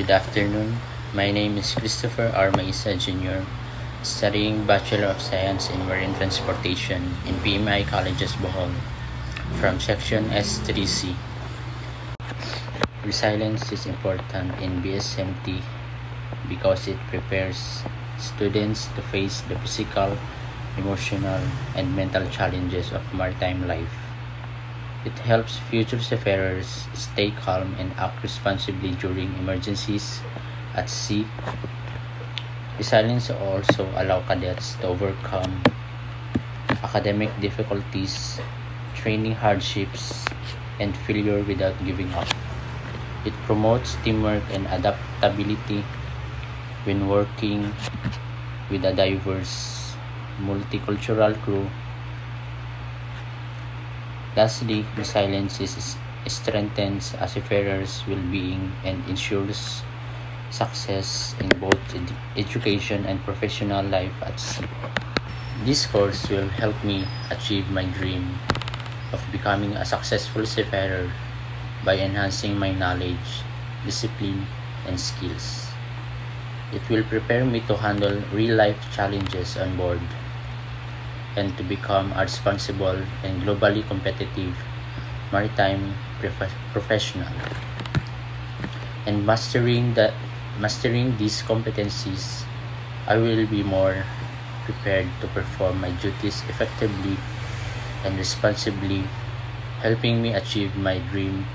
Good afternoon. My name is Christopher R. Maisa Jr., studying Bachelor of Science in Marine Transportation in PMI Colleges Bohol from Section S3C. Resilience is important in BSMT because it prepares students to face the physical, emotional, and mental challenges of maritime life. It helps future seafarers stay calm and act responsibly during emergencies at sea. Resilience also allows cadets to overcome academic difficulties, training hardships, and failure without giving up. It promotes teamwork and adaptability when working with a diverse, multicultural crew. Lastly, resilience strengthens a seafarer's well-being and ensures success in both education and professional life at sea. This course will help me achieve my dream of becoming a successful seafarer by enhancing my knowledge, discipline, and skills. It will prepare me to handle real-life challenges on board and to become a responsible and globally competitive maritime professional. And mastering these competencies, I will be more prepared to perform my duties effectively and responsibly, helping me achieve my dream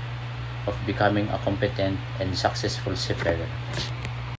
of becoming a competent and successful seafarer.